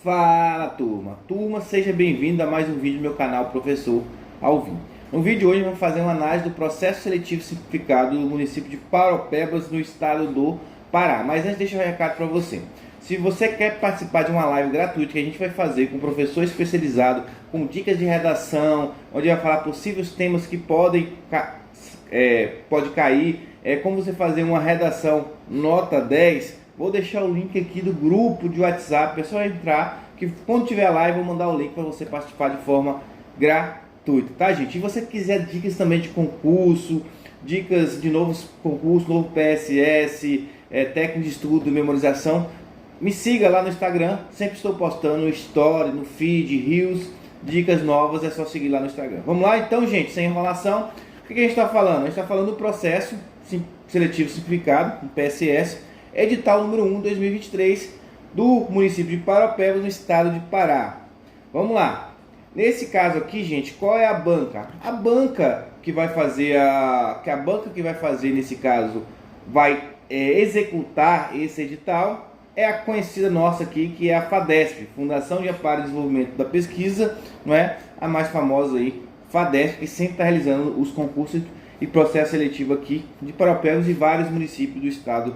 Fala turma, seja bem-vindo a mais um vídeo do meu canal Professor Alvim. No vídeo de hoje vamos fazer uma análise do processo seletivo simplificado do município de Paropebas, no estado do Pará. Mas antes deixa eu um recado para você. Se você quer participar de uma live gratuita que a gente vai fazer com um professor especializado, com dicas de redação, onde vai falar possíveis temas que pode cair, como você fazer uma redação nota 10, vou deixar o link aqui do grupo de WhatsApp, é só entrar, que quando tiver live eu vou mandar o link para você participar de forma gratuita, tá gente? E você quiser dicas também de concurso, dicas de novos concursos, novo PSS, técnico de estudo, memorização, me siga lá no Instagram, sempre estou postando story, no feed, reels, dicas novas, é só seguir lá no Instagram. Vamos lá então, gente, sem enrolação. O que a gente está falando? A gente está falando do processo seletivo simplificado, um PSS, edital número 1, 2023, do município de Paropebas, no estado de Pará. Vamos lá. Nesse caso aqui, gente, qual é a banca? A banca que vai fazer nesse caso vai executar esse edital é a conhecida nossa aqui, que é a FADESP, Fundação de Amparo e Desenvolvimento da Pesquisa, não é? A mais famosa aí, FADESP, que sempre está realizando os concursos e processo seletivo aqui de Paropebas e vários municípios do estado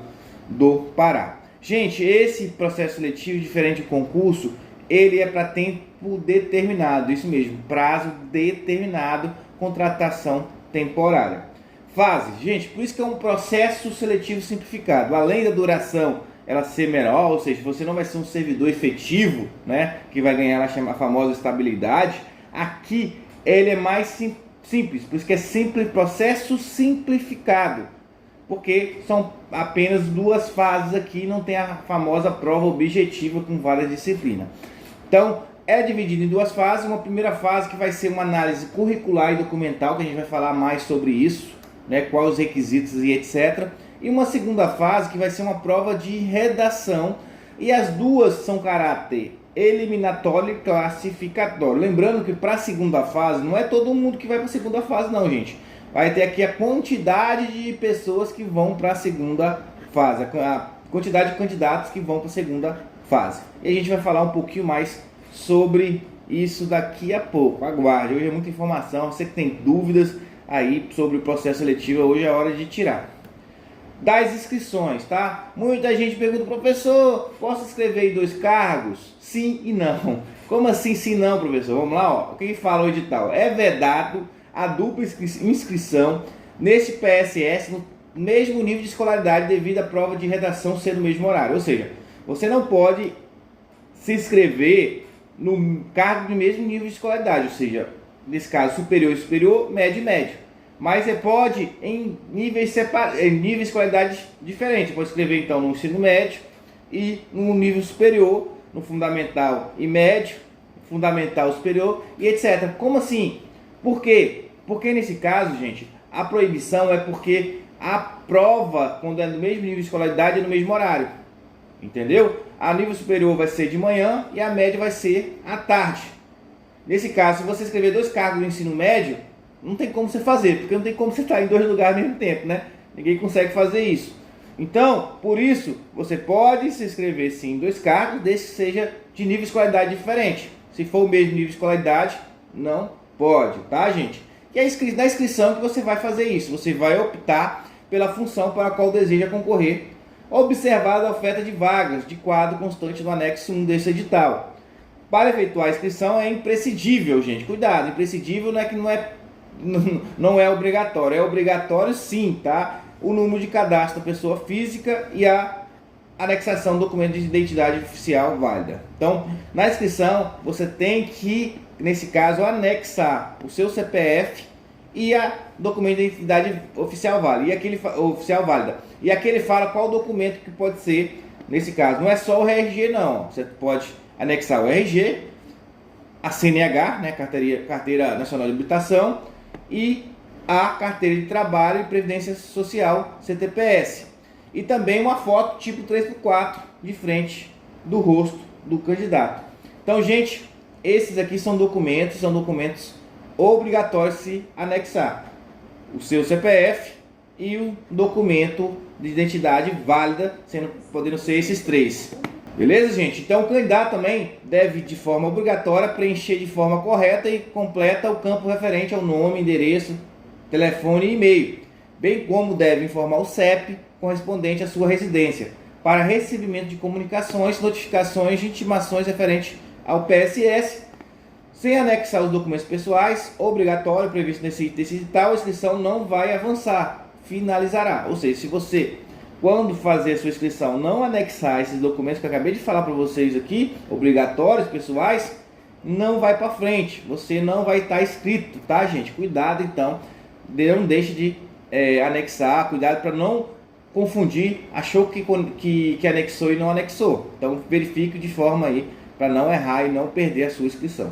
do Pará. Gente, esse processo seletivo, diferente do concurso, ele é para tempo determinado, isso mesmo, prazo determinado, contratação temporária. Fase, gente, por isso que é um processo seletivo simplificado. Além da duração ela ser menor, ou seja, você não vai ser um servidor efetivo, né, que vai ganhar a famosa estabilidade, aqui ele é mais simples, por isso que é simples, processo simplificado, porque são apenas duas fases aqui, não tem a famosa prova objetiva com várias disciplinas. Então, é dividido em duas fases. Uma primeira fase que vai ser uma análise curricular e documental, que a gente vai falar mais sobre isso, né, quais os requisitos e etc. E uma segunda fase que vai ser uma prova de redação, e as duas são caráter eliminatório e classificatório. Lembrando que para a segunda fase, não é todo mundo que vai para a segunda fase não, gente. Vai ter aqui a quantidade de pessoas que vão para a segunda fase, a quantidade de candidatos que vão para a segunda fase. E a gente vai falar um pouquinho mais sobre isso daqui a pouco. Aguarde, hoje é muita informação. Você que tem dúvidas aí sobre o processo seletivo, hoje é a hora de tirar. Das inscrições, tá? Muita gente pergunta, professor, posso escrever em 2 cargos? Sim e não. Como assim sim e não, professor? Vamos lá, ó. O que fala o edital? É vedado a dupla inscrição nesse PSS no mesmo nível de escolaridade devido à prova de redação ser no mesmo horário. Ou seja, você não pode se inscrever no cargo de mesmo nível de escolaridade, ou seja, nesse caso superior e superior, médio e médio. Mas você pode em níveis de escolaridade diferentes. Você pode escrever então no ensino médio e no nível superior, no fundamental e médio, fundamental superior e etc. Como assim? Por quê? Porque nesse caso, gente, a proibição é porque a prova, quando é no mesmo nível de escolaridade, é no mesmo horário. Entendeu? A nível superior vai ser de manhã e a média vai ser à tarde. Nesse caso, se você escrever 2 cargos no ensino médio, não tem como você fazer, porque não tem como você estar em 2 lugares ao mesmo tempo, né? Ninguém consegue fazer isso. Então, por isso, você pode se inscrever sim em 2 cargos, desde que seja de nível de escolaridade diferente. Se for o mesmo nível de escolaridade, não pode, tá, gente? E é na inscrição que você vai fazer isso. Você vai optar pela função para a qual deseja concorrer, observada a oferta de vagas de quadro constante no anexo 1 desse edital. Para efetuar a inscrição é imprescindível, gente. Cuidado, imprescindível não é obrigatório. É obrigatório sim, tá? O número de cadastro da pessoa física e a anexação do documento de identidade oficial válida. Então, na inscrição, você tem que, nesse caso, anexar o seu CPF e a documento de identidade oficial válida. E aqui ele fala qual documento que pode ser, nesse caso. Não é só o RG, não. Você pode anexar o RG, a CNH, né, Carteira Nacional de Habilitação, e a Carteira de Trabalho e Previdência Social, CTPS. E também uma foto tipo 3x4 de frente do rosto do candidato. Então, gente, esses aqui são documentos obrigatórios se anexar. O seu CPF e o documento de identidade válida, podendo ser esses 3. Beleza, gente? Então o candidato também deve, de forma obrigatória, preencher de forma correta e completa o campo referente ao nome, endereço, telefone e e-mail, bem como deve informar o CEP correspondente à sua residência, para recebimento de comunicações, notificações e intimações referentes ao PSS, sem anexar os documentos pessoais, obrigatório, previsto nesse edital, a inscrição não vai avançar, finalizará. Ou seja, se você, quando fazer a sua inscrição, não anexar esses documentos que eu acabei de falar para vocês aqui, obrigatórios, pessoais, não vai para frente, você não vai estar inscrito, tá, gente? Cuidado, então, não deixe de anexar, cuidado para não confundir, achou que anexou e não anexou. Então, verifique de forma aí, para não errar e não perder a sua inscrição.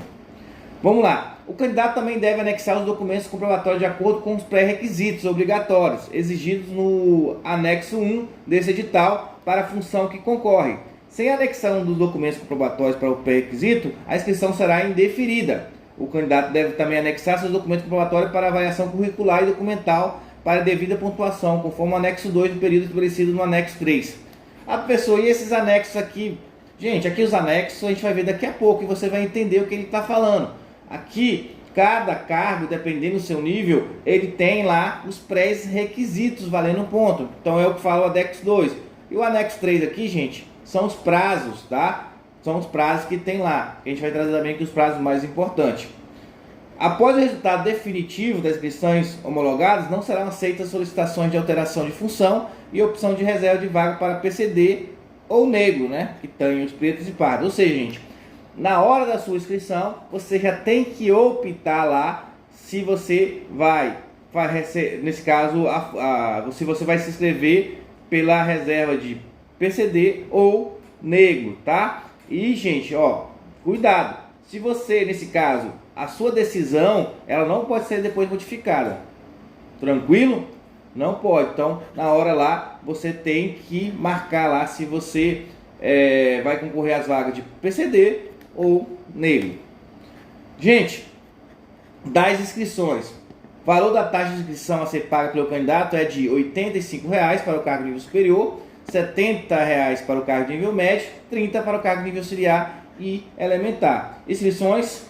Vamos lá. O candidato também deve anexar os documentos comprobatórios de acordo com os pré-requisitos obrigatórios exigidos no anexo 1 desse edital para a função que concorre. Sem anexação dos documentos comprobatórios para o pré-requisito, a inscrição será indeferida. O candidato deve também anexar seus documentos comprobatórios para avaliação curricular e documental para devida pontuação, conforme o anexo 2 do período estabelecido no anexo 3. A pessoa, e esses anexos aqui? Gente, aqui os anexos a gente vai ver daqui a pouco e você vai entender o que ele está falando. Aqui, cada cargo, dependendo do seu nível, ele tem lá os pré-requisitos valendo ponto. Então é o que fala o anexo 2. E o anexo 3 aqui, gente, são os prazos, tá? São os prazos que tem lá. A gente vai trazer também aqui os prazos mais importantes. Após o resultado definitivo das inscrições homologadas, não serão aceitas solicitações de alteração de função e opção de reserva de vaga para PCD ou negro, né? Que tem os pretos e pardos. Ou seja, gente, na hora da sua inscrição, você já tem que optar lá se você vai nesse caso, se você vai se inscrever pela reserva de PCD ou negro, tá? E, gente, ó, cuidado. Se você, nesse caso, a sua decisão, ela não pode ser depois modificada. Tranquilo? Não pode. Então, na hora lá, você tem que marcar lá se você vai concorrer às vagas de PCD ou negro. Gente, das inscrições, o valor da taxa de inscrição a ser paga pelo candidato é de R$ 85,00 para o cargo de nível superior, R$ 70,00 para o cargo de nível médio, R$ 30,00 para o cargo de nível auxiliar e elementar. Inscrições,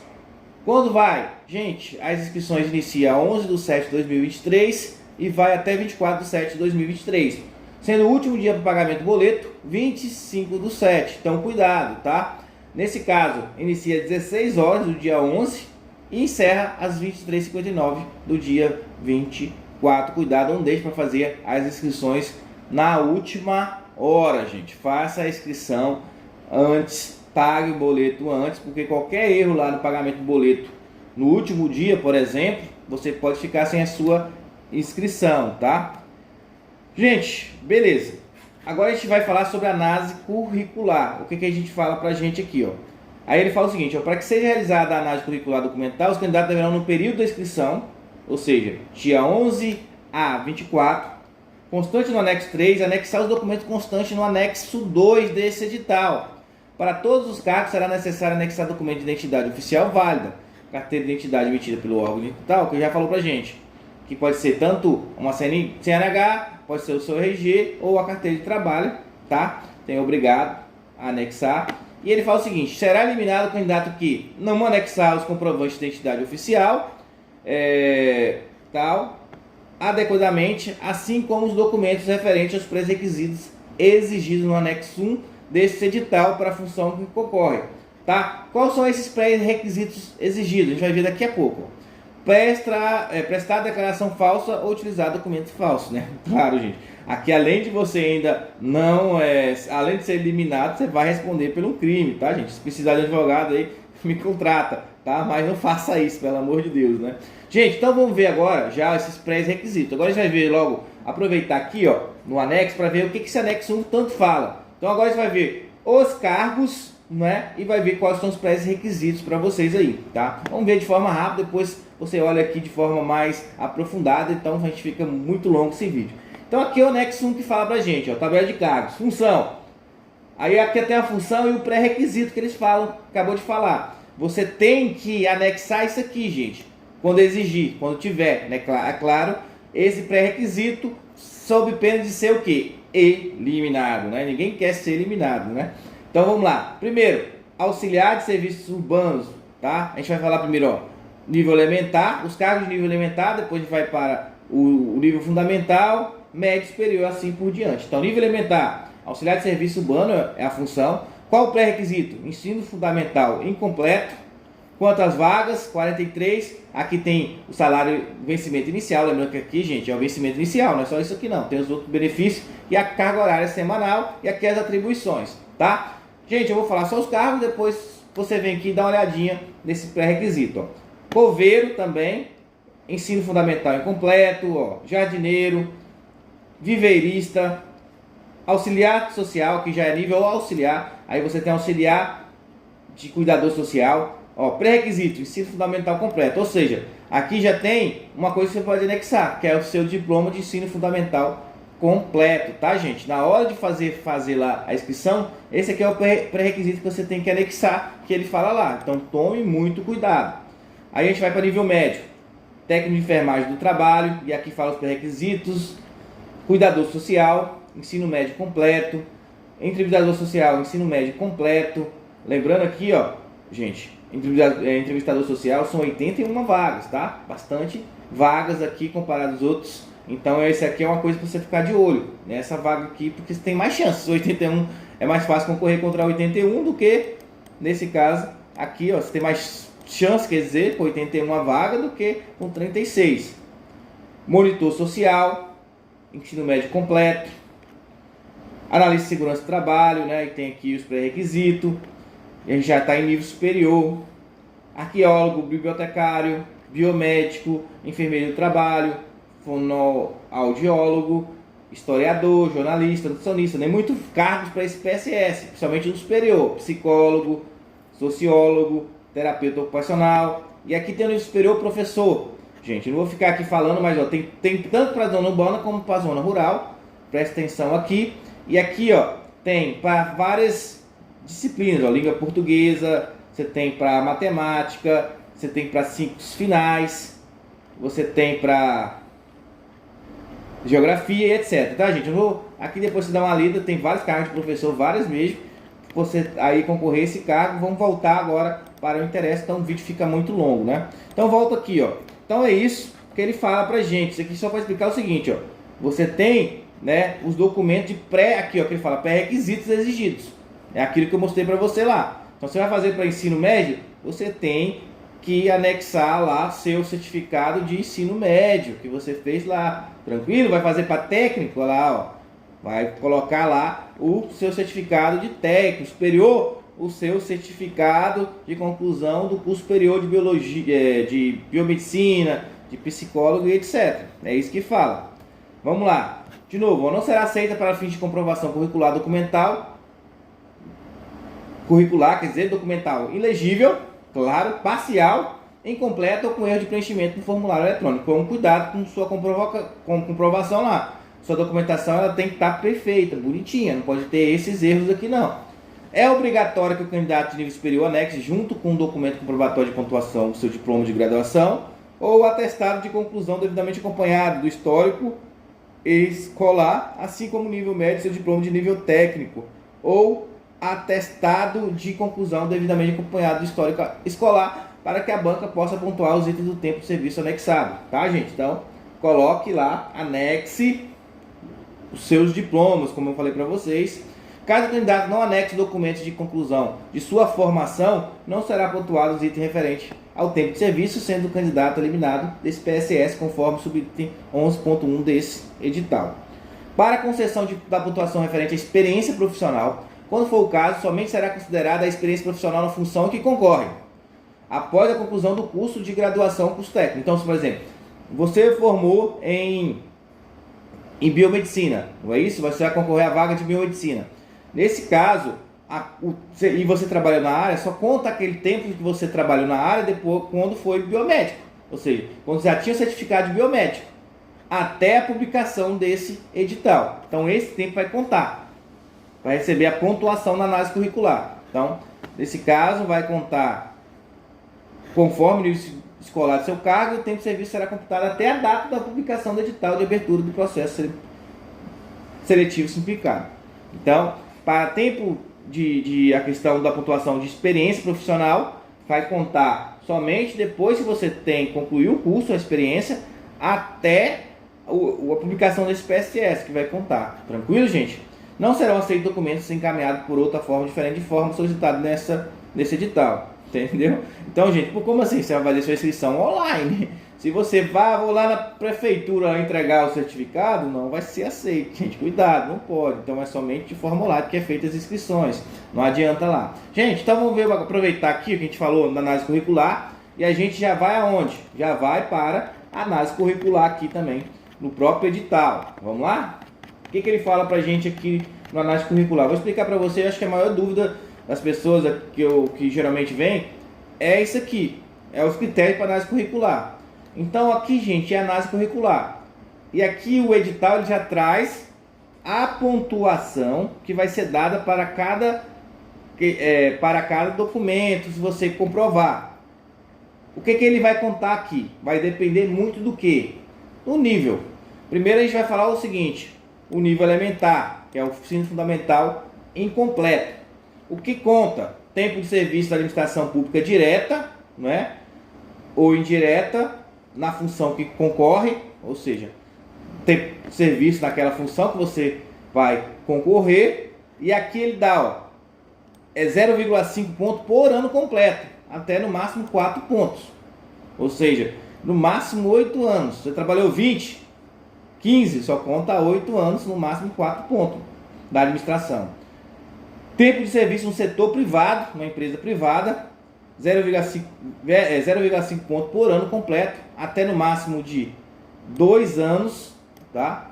quando vai? Gente, as inscrições iniciam 11/7/2023 e vai até 24/7/2023, sendo o último dia para o pagamento do boleto 25/7. Então, cuidado, tá? Nesse caso, inicia às 16 horas do dia 11 e encerra às 23h59 do dia 24. Cuidado, não deixe para fazer as inscrições na última hora, gente. Faça a inscrição antes, pague o boleto antes, porque qualquer erro lá no pagamento do boleto no último dia, por exemplo, você pode ficar sem a sua inscrição, tá? Gente, beleza. Agora a gente vai falar sobre a análise curricular. O que a gente fala pra gente aqui, ó. Aí ele fala o seguinte, ó, para que seja realizada a análise curricular documental, os candidatos deverão, no período da inscrição, ou seja, dia 11 a 24, constante no anexo 3, anexar os documentos constantes no anexo 2 desse edital. Para todos os cargos será necessário anexar documento de identidade oficial válida, carteira de identidade emitida pelo órgão digital, que já falou pra gente, que pode ser tanto uma CNH, pode ser o seu RG ou a carteira de trabalho, tá? Tem obrigado a anexar. E ele fala o seguinte, será eliminado o candidato que não anexar os comprovantes de identidade oficial, adequadamente, assim como os documentos referentes aos pré-requisitos exigidos no anexo 1 desse edital para a função que concorre, tá? Quais são esses pré-requisitos exigidos? A gente vai ver daqui a pouco. Prestar declaração falsa ou utilizar documento falso, né? Claro, gente. Aqui, além de você ainda não, além de ser eliminado, você vai responder por um crime, tá, gente? Se precisar de advogado aí, me contrata, tá? Mas não faça isso, pelo amor de Deus, né? Gente, então vamos ver agora já esses pré-requisitos. Agora a gente vai ver logo, aproveitar aqui, ó, no anexo, para ver o que esse anexo 1 tanto fala. Então agora a gente vai ver os cargos, né? E vai ver quais são os pré-requisitos para vocês aí, tá? Vamos ver de forma rápida, depois você olha aqui de forma mais aprofundada, então a gente fica muito longo esse vídeo. Então aqui é o anexo 1 que fala pra gente, ó, tabela de cargos, função. Aí aqui tem a função e o pré-requisito que eles falam, acabou de falar. Você tem que anexar isso aqui, gente, quando exigir, quando tiver, né? É claro, esse pré-requisito sob pena de ser o quê? Eliminado, né? Ninguém quer ser eliminado, né? Então vamos lá. Primeiro, auxiliar de serviços urbanos, tá? A gente vai falar primeiro, ó, nível elementar, os cargos de nível elementar, depois a gente vai para o nível fundamental, médio, superior, assim por diante. Então, nível elementar, auxiliar de serviço urbano é a função. Qual o pré-requisito? Ensino fundamental incompleto. Quantas vagas? 43. Aqui tem o salário vencimento inicial. Lembrando que aqui, gente, é o vencimento inicial, não é só isso aqui não. Tem os outros benefícios e a carga horária semanal e aqui as atribuições, tá? Gente, eu vou falar só os cargos, depois você vem aqui e dá uma olhadinha nesse pré-requisito, ó. Coveiro também, ensino fundamental incompleto, ó, jardineiro, viveirista, auxiliar social, que já é nível auxiliar, aí você tem auxiliar de cuidador social, ó, pré-requisito, ensino fundamental completo, ou seja, aqui já tem uma coisa que você pode anexar, que é o seu diploma de ensino fundamental completo, tá, gente? Na hora de fazer lá a inscrição, esse aqui é o pré-requisito que você tem que anexar, que ele fala lá, então tome muito cuidado. Aí a gente vai para nível médio, técnico de enfermagem do trabalho, e aqui fala os pré-requisitos, cuidador social, ensino médio completo, entrevistador social, ensino médio completo. Lembrando aqui, ó, gente, entrevistador social são 81 vagas, tá? Bastante vagas aqui comparado aos outros. Então esse aqui é uma coisa para você ficar de olho, né? Essa vaga aqui, porque você tem mais chances. 81 é mais fácil concorrer contra 81 do que, nesse caso, aqui, ó, você tem mais chance, quer dizer, com 81 vaga do que com 36. Monitor social, ensino médio completo, analista de segurança do trabalho, né? E tem aqui os pré-requisitos. E a gente já está em nível superior. Arqueólogo, bibliotecário, biomédico, enfermeiro do trabalho, fonoaudiólogo, historiador, jornalista, nutricionista. Tem muitos cargos para esse PSS, principalmente no superior. Psicólogo, sociólogo, terapeuta ocupacional. E aqui tem no superior professor. Gente, eu não vou ficar aqui falando, mas ó, tem tanto para a zona urbana como para a zona rural. Presta atenção aqui. E aqui, ó, tem para várias disciplinas, ó, língua portuguesa, você tem para matemática, você tem para ciclos finais, você tem para geografia e etc. Tá, gente? Eu vou aqui depois você dá uma lida, tem vários cargos de professor, vários mesmo. Você aí concorrer a esse cargo. Vamos voltar agora para o interesse, então o vídeo fica muito longo, né? Então volta aqui, ó. Então é isso que ele fala pra gente. Isso aqui só para explicar o seguinte, ó. Você tem, né, os documentos de aqui, ó, que ele fala pré-requisitos exigidos. É aquilo que eu mostrei para você lá. Então você vai fazer para ensino médio, você tem que anexar lá seu certificado de ensino médio que você fez lá. Tranquilo? Vai fazer para técnico lá, ó. Vai colocar lá o seu certificado de técnico superior, o seu certificado de conclusão do curso superior de biologia, de biomedicina, de psicólogo e etc. É isso que fala. Vamos lá. De novo, não será aceita para fins de comprovação curricular documental. Curricular, quer dizer, documental ilegível, claro, parcial, incompleto ou com erro de preenchimento do formulário eletrônico. Então, cuidado com sua comprovação lá. Sua documentação ela tem que estar perfeita, bonitinha, não pode ter esses erros aqui não. É obrigatório que o candidato de nível superior anexe junto com um documento comprobatório de pontuação do seu diploma de graduação ou atestado de conclusão devidamente acompanhado do histórico escolar, assim como nível médio, seu diploma de nível técnico ou atestado de conclusão devidamente acompanhado do histórico escolar para que a banca possa pontuar os itens do tempo de serviço anexado, tá, gente? Então, coloque lá, anexe os seus diplomas, como eu falei para vocês. Caso o candidato não anexe documentos de conclusão de sua formação, não será pontuado os itens referentes ao tempo de serviço, sendo o candidato eliminado desse PSS, conforme o subitem 11.1 desse edital. Para a concessão da pontuação referente à experiência profissional, quando for o caso, somente será considerada a experiência profissional na função em que concorre, após a conclusão do curso de graduação, curso técnico. Então, se, por exemplo, você formou em biomedicina, não é isso? Você vai concorrer à vaga de biomedicina. Nesse caso, e você trabalhou na área, só conta aquele tempo que você trabalhou na área depois quando foi biomédico. Ou seja, quando já tinha o certificado de biomédico, até a publicação desse edital. Então esse tempo vai contar, vai receber a pontuação na análise curricular. Então, nesse caso, vai contar conforme o nível escolar do seu cargo, o tempo de serviço será computado até a data da publicação do edital de abertura do processo seletivo simplificado. Então, para tempo a questão da pontuação de experiência profissional, vai contar somente depois que você concluído o curso, a experiência, até a publicação desse PSS, que vai contar. Tranquilo, gente? Não serão aceitos documentos encaminhados por outra forma diferente de forma solicitada nesse edital. Entendeu? Então, gente, como assim você vai fazer sua inscrição online? Se você vou lá na prefeitura entregar o certificado, não vai ser aceito, gente. Cuidado, não pode. Então é somente de formulário que é feita as inscrições. Não adianta lá. Gente, então vamos aproveitar aqui o que a gente falou na análise curricular e a gente já vai aonde? Já vai para a análise curricular aqui também, no próprio edital. Vamos lá? O que ele fala pra gente aqui no análise curricular? Vou explicar para você, acho que a maior dúvida das pessoas que geralmente vem é isso aqui. É os critérios para análise curricular. Então aqui, gente, é análise curricular. E aqui o edital ele já traz a pontuação que vai ser dada para cada documento, se você comprovar. O que ele vai contar aqui? Vai depender muito do que? Do nível. Primeiro a gente vai falar o seguinte, o nível elementar, que é o ensino fundamental incompleto. O que conta? Tempo de serviço da administração pública direta, né? Ou indireta, na função que concorre, ou seja, tem serviço naquela função que você vai concorrer, e aqui ele dá, é 0,5 ponto por ano completo, até no máximo 4 pontos, ou seja, no máximo 8 anos, você trabalhou 20, 15, só conta 8 anos, no máximo 4 pontos da administração. Tempo de serviço no setor privado, uma empresa privada, 0,5 ponto por ano completo, até no máximo de 2 anos, tá?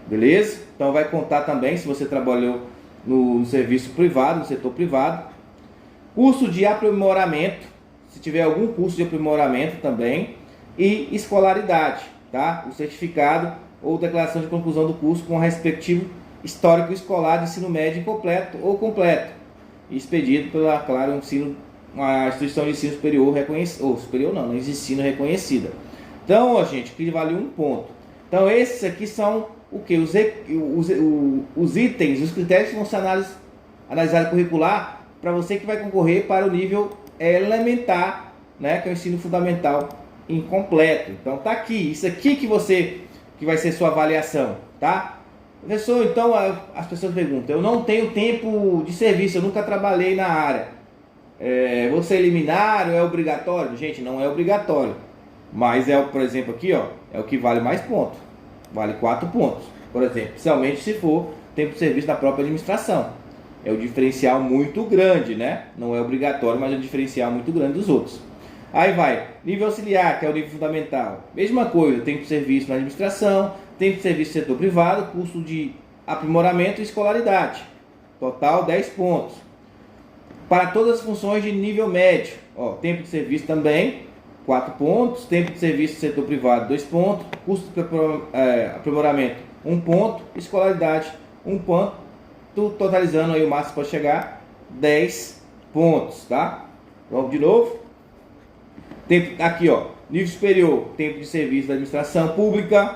Beleza? Então vai contar também se você trabalhou no serviço privado, no setor privado. Curso de aprimoramento, se tiver algum curso de aprimoramento também, e escolaridade, tá? O certificado ou declaração de conclusão do curso com o respectivo histórico escolar de ensino médio incompleto ou completo, expedido pela, claro, uma instituição de ensino superior reconhecida, ou superior não, de ensino reconhecida. Então, ó, gente, que vale 1 ponto. Então, esses aqui são o que? Os itens, os critérios que vão ser analisados curricular para você que vai concorrer para o nível elementar, né, que é o ensino fundamental incompleto. Então, tá aqui, isso aqui que vai ser sua avaliação, tá? Professor, então as pessoas perguntam, eu não tenho tempo de serviço, eu nunca trabalhei na área. Vou ser eliminar ou é obrigatório? Gente, não é obrigatório. Mas por exemplo, aqui, ó, é o que vale mais pontos. Vale 4 pontos. Por exemplo, principalmente se for tempo de serviço da própria administração. É um diferencial muito grande, né? Não é obrigatório, mas é um diferencial muito grande dos outros. Aí vai, nível auxiliar, que é o nível fundamental. Mesma coisa, tempo de serviço na administração, tempo de serviço no setor privado, curso de aprimoramento e escolaridade. Total 10 pontos. Para todas as funções de nível médio, ó, tempo de serviço também, 4 pontos. Tempo de serviço no setor privado, 2 pontos. Curso de aprimoramento, 1 ponto. Escolaridade, 1 ponto. Totalizando aí o máximo para chegar 10 pontos, tá? Vamos de novo. Aqui, ó, nível superior, tempo de serviço da administração pública,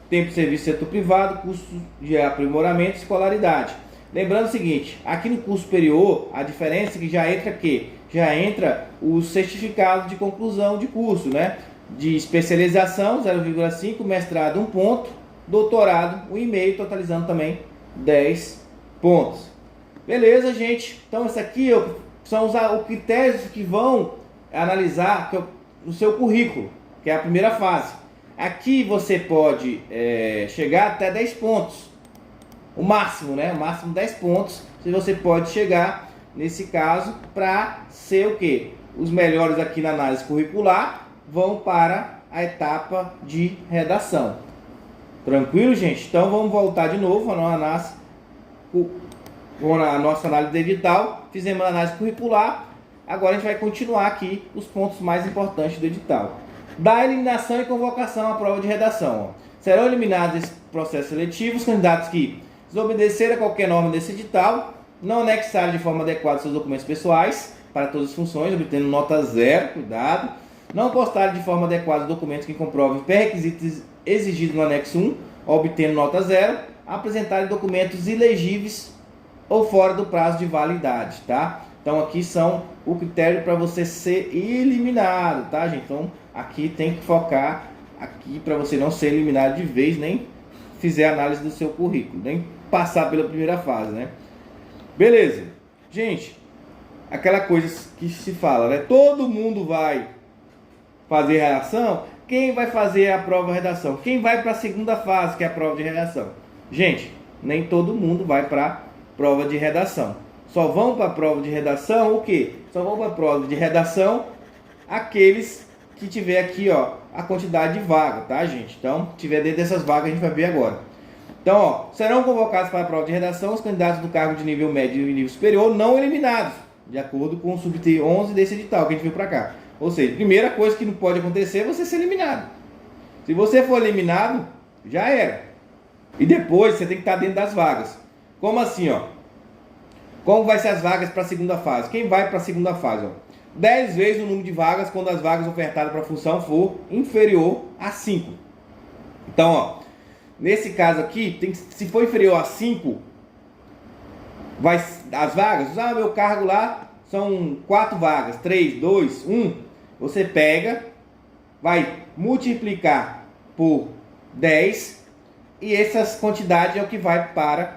tempo de serviço do setor privado, curso de aprimoramento e escolaridade. Lembrando o seguinte, aqui no curso superior, a diferença é que já entra já entra o certificado de conclusão de curso, né? De especialização, 0,5, mestrado, 1 ponto, doutorado, 1,5, totalizando também 10 pontos. Beleza, gente? Então, isso aqui são os critérios que vão analisar no seu currículo, que é a primeira fase. Aqui você pode chegar até 10 pontos, o máximo, né? O máximo 10 pontos, se você pode chegar nesse caso para ser o que? Os melhores aqui na análise curricular vão para a etapa de redação. Tranquilo, gente? Então vamos voltar de novo a nossa análise edital. Fizemos a análise curricular. Agora a gente vai continuar aqui os pontos mais importantes do edital. Da eliminação e convocação à prova de redação. Serão eliminados esse processo seletivo os candidatos que desobedeceram a qualquer norma desse edital, não anexaram de forma adequada seus documentos pessoais para todas as funções, obtendo nota 0, cuidado, não postaram de forma adequada os documentos que comprovem os pré-requisitos exigidos no anexo 1, obtendo nota 0, apresentarem documentos ilegíveis ou fora do prazo de validade, tá? Então aqui são o critério para você ser eliminado, tá, gente? Então aqui tem que focar aqui para você não ser eliminado de vez, nem fizer análise do seu currículo, nem passar pela primeira fase, né? Beleza. Gente, aquela coisa que se fala, né? Todo mundo vai fazer redação. Quem vai fazer a prova de redação? Quem vai para a segunda fase, que é a prova de redação? Gente, nem todo mundo vai para a prova de redação. Só vão para a prova de redação o quê? Só vão para a prova de redação aqueles que tiver aqui, ó, a quantidade de vaga, tá, gente? Então, tiver dentro dessas vagas, a gente vai ver agora. Então, ó, serão convocados para a prova de redação os candidatos do cargo de nível médio e nível superior não eliminados, de acordo com o subt 11 desse edital que a gente viu para cá. Ou seja, primeira coisa que não pode acontecer é você ser eliminado. Se você for eliminado, já era. E depois você tem que estar dentro das vagas. Como assim, ó? Como vai ser as vagas para a segunda fase? Quem vai para a segunda fase, ó? 10 vezes o número de vagas quando as vagas ofertadas para a função for inferior a 5. Então, ó, nesse caso aqui, se for inferior a 5, as vagas, meu cargo lá são 4 vagas, 3, 2, 1. Você pega, vai multiplicar por 10 e essas quantidades é o que vai para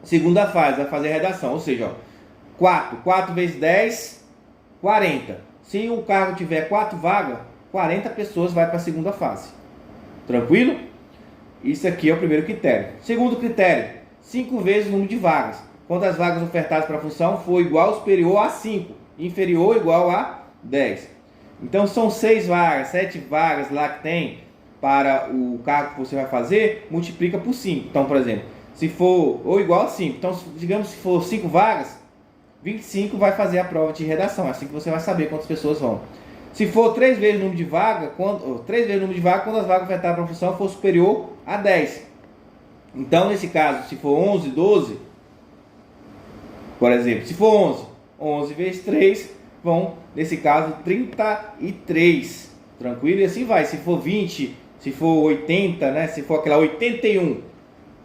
a segunda fase, vai fazer a redação. Ou seja, ó, 4 vezes 10, 40. Se o cargo tiver 4 vagas, 40 pessoas vai para a segunda fase. Tranquilo? Isso aqui é o primeiro critério. Segundo critério, 5 vezes o número de vagas. Quando as vagas ofertadas para a função for igual ou superior a 5, inferior ou igual a 10. Então são 6 vagas, 7 vagas lá que tem para o cargo que você vai fazer, multiplica por 5. Então, por exemplo, se for ou igual a 5, então digamos se for 5 vagas, 25 vai fazer a prova de redação, é assim que você vai saber quantas pessoas vão. Se for 3 vezes o número de vaga, quando as vagas ofertadas para a função for superior a 10. Então, nesse caso, se for 11, 12, por exemplo, se for 11 vezes 3, vão, nesse caso, 33. Tranquilo? E assim vai. Se for 20, se for 80, né? Se for aquela 81,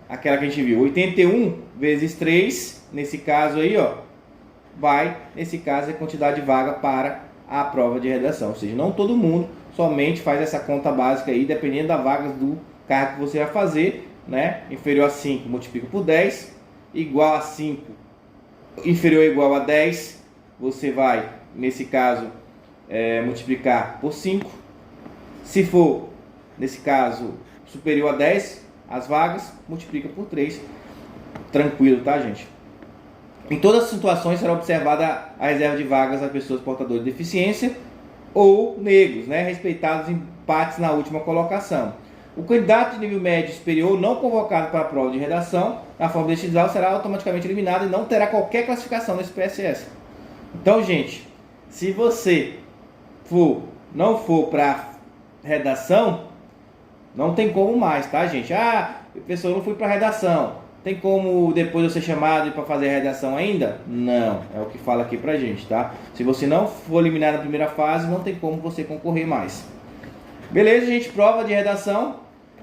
aquela que a gente viu, 81 vezes 3, nesse caso aí, ó, vai, nesse caso, a quantidade de vaga para a prova de redação. Ou seja, não todo mundo somente faz essa conta básica aí, dependendo da vaga do cargo que você vai fazer, né? Inferior a 5, multiplica por 10, igual a 5, inferior ou igual a 10, você vai, nesse caso, multiplicar por 5. Se for, nesse caso, superior a 10, as vagas, multiplica por 3. Tranquilo, tá, gente? Em todas as situações será observada a reserva de vagas a pessoas portadoras de deficiência ou negros, né, respeitados empates na última colocação. O candidato de nível médio superior não convocado para a prova de redação na forma deste edital será automaticamente eliminado e não terá qualquer classificação nesse PSS. Então, gente, se você não for para redação, não tem como mais, tá, gente? Professor, eu não fui para redação. Tem como depois eu ser chamado para fazer a redação ainda? Não, é o que fala aqui pra gente, tá? Se você não for eliminado na primeira fase, não tem como você concorrer mais. Beleza, gente? Prova de redação.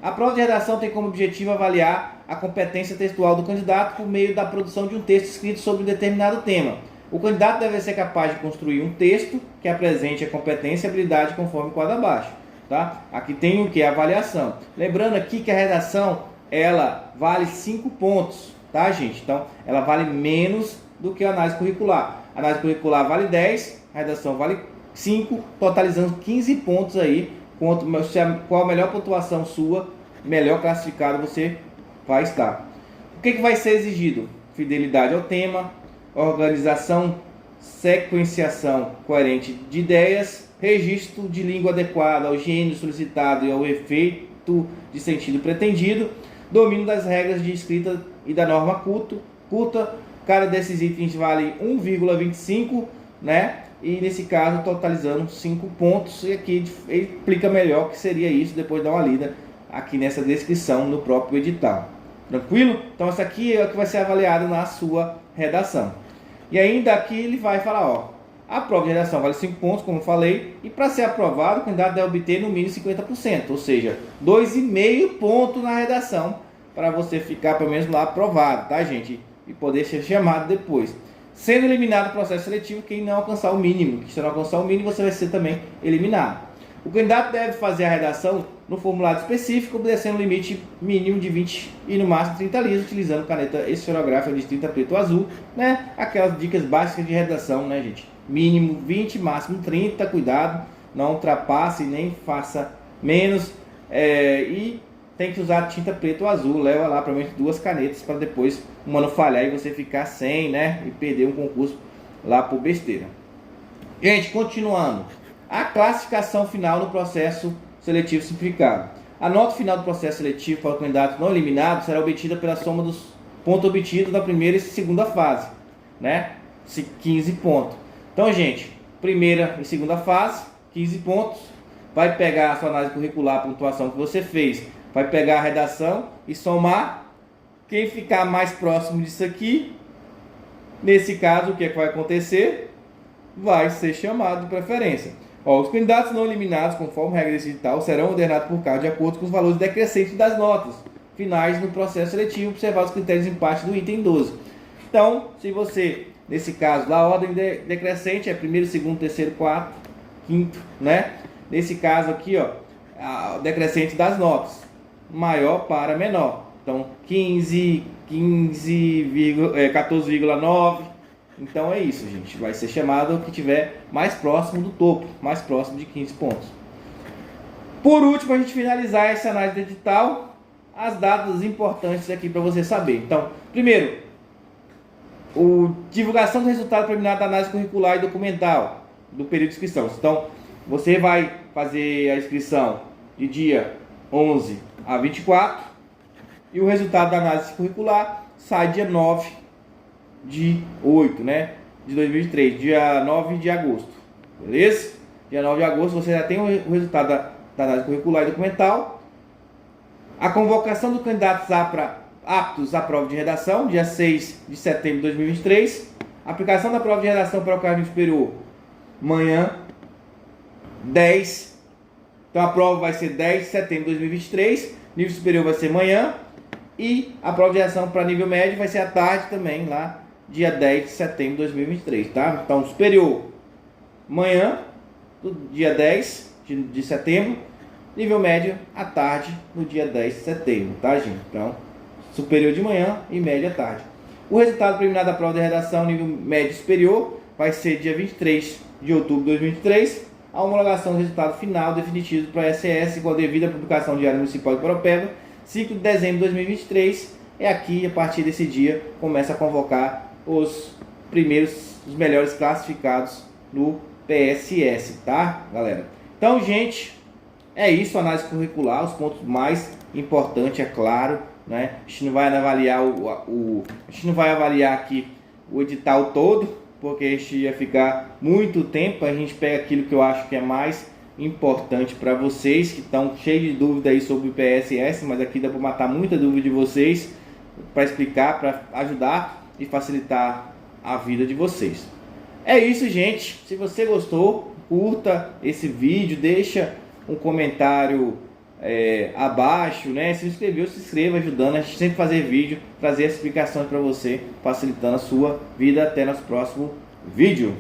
A prova de redação tem como objetivo avaliar a competência textual do candidato por meio da produção de um texto escrito sobre um determinado tema. O candidato deve ser capaz de construir um texto que apresente a competência e habilidade conforme o quadro abaixo, tá? Aqui tem o que? A avaliação. Lembrando aqui que a redação, ela vale 5 pontos, tá, gente? Então, ela vale menos do que a análise curricular. A análise curricular vale 10, a redação vale 5, totalizando 15 pontos aí. Qual a melhor pontuação sua, melhor classificado você vai estar. O que vai ser exigido? Fidelidade ao tema, organização, sequenciação coerente de ideias, registro de língua adequada ao gênero solicitado e ao efeito de sentido pretendido, domínio das regras de escrita e da norma culta. Cada desses itens vale 1,25, né? E nesse caso totalizando 5 pontos. E aqui ele explica melhor o que seria isso, depois dá uma lida aqui nessa descrição no próprio edital. Tranquilo? Então essa aqui é o que vai ser avaliado na sua redação. E ainda aqui ele vai falar, ó, a prova de redação vale 5 pontos, como eu falei, e para ser aprovado o candidato deve obter no mínimo 50%, ou seja, 2,5 pontos na redação para você ficar pelo menos lá aprovado, tá, gente? e poder ser chamado depois. Sendo eliminado o processo seletivo quem não alcançar o mínimo, que se não alcançar o mínimo você vai ser também eliminado. O candidato deve fazer a redação no formulário específico, obedecendo o limite mínimo de 20 e no máximo 30 linhas, utilizando caneta esferográfica de tinta preto ou azul, né? Aquelas dicas básicas de redação, né, gente? Mínimo 20, máximo 30, cuidado, não ultrapasse nem faça menos, e tem que usar tinta preto ou azul, leva lá pelo menos 2 canetas para depois uma não falhar e você ficar sem, né? E perder um concurso lá por besteira. Gente, continuando. A classificação final no processo seletivo simplificado. A nota final do processo seletivo para o candidato não eliminado será obtida pela soma dos pontos obtidos da primeira e segunda fase, né? 15 pontos. Então, gente, primeira e segunda fase, 15 pontos. Vai pegar a sua análise curricular, a pontuação que você fez, vai pegar a redação e somar. Quem ficar mais próximo disso aqui, nesse caso, o que é que vai acontecer? Vai ser chamado de preferência. Os candidatos não eliminados, conforme regra desse edital, serão ordenados por cargo de acordo com os valores decrescentes das notas finais no processo seletivo, observar os critérios de empate do item 12. Então, se você, nesse caso, a ordem decrescente é primeiro, segundo, terceiro, quarto, quinto, né? Nesse caso aqui, a decrescente das notas, maior para menor. Então, 15, 14,9. Então é isso, gente. Vai ser chamado o que tiver mais próximo do topo, mais próximo de 15 pontos. Por último, a gente finalizar essa análise do edital, as datas importantes aqui para você saber. Então, primeiro, divulgação do resultado preliminar da análise curricular e documental do período de inscrição. Então, você vai fazer a inscrição de dia 11 a 24 e o resultado da análise curricular sai dia 9 de 8, né? De 2023, dia 9 de agosto. Beleza? Dia 9 de agosto você já tem o resultado da análise curricular e documental. A convocação dos candidatos aptos à prova de redação, dia 6 de setembro de 2023. Aplicação da prova de redação para o cargo superior, amanhã, 10. Então a prova vai ser 10 de setembro de 2023. Nível superior vai ser amanhã. E a prova de redação para nível médio vai ser à tarde também, lá, dia 10 de setembro de 2023, tá? Então, superior, amanhã, dia 10 de setembro. Nível médio, à tarde, no dia 10 de setembro, tá, gente? Então, superior de manhã e médio à tarde. O resultado preliminar da prova de redação, nível médio superior, vai ser dia 23 de outubro de 2023. A homologação do resultado final definitivo para a SES, com a devida publicação Diário Municipal de Paropeba, 5 de dezembro de 2023. É aqui, a partir desse dia, começa a convocar os melhores classificados no PSS, tá, galera? Então, gente, é isso, análise curricular, os pontos mais importantes, é claro, né? A gente não vai avaliar a gente não vai avaliar aqui o edital todo, porque a gente ia ficar muito tempo. A gente pega aquilo que eu acho que é mais importante para vocês que estão cheios de dúvida aí sobre o PSS, mas aqui dá para matar muita dúvida de vocês, para explicar, para ajudar e facilitar a vida de vocês. É isso, gente. Se você gostou, curta esse vídeo, deixa um comentário abaixo, né? Se inscreveu, se inscreva, ajudando a gente sempre fazer vídeo, trazer explicações para você, facilitando a sua vida. Até nosso próximo vídeo.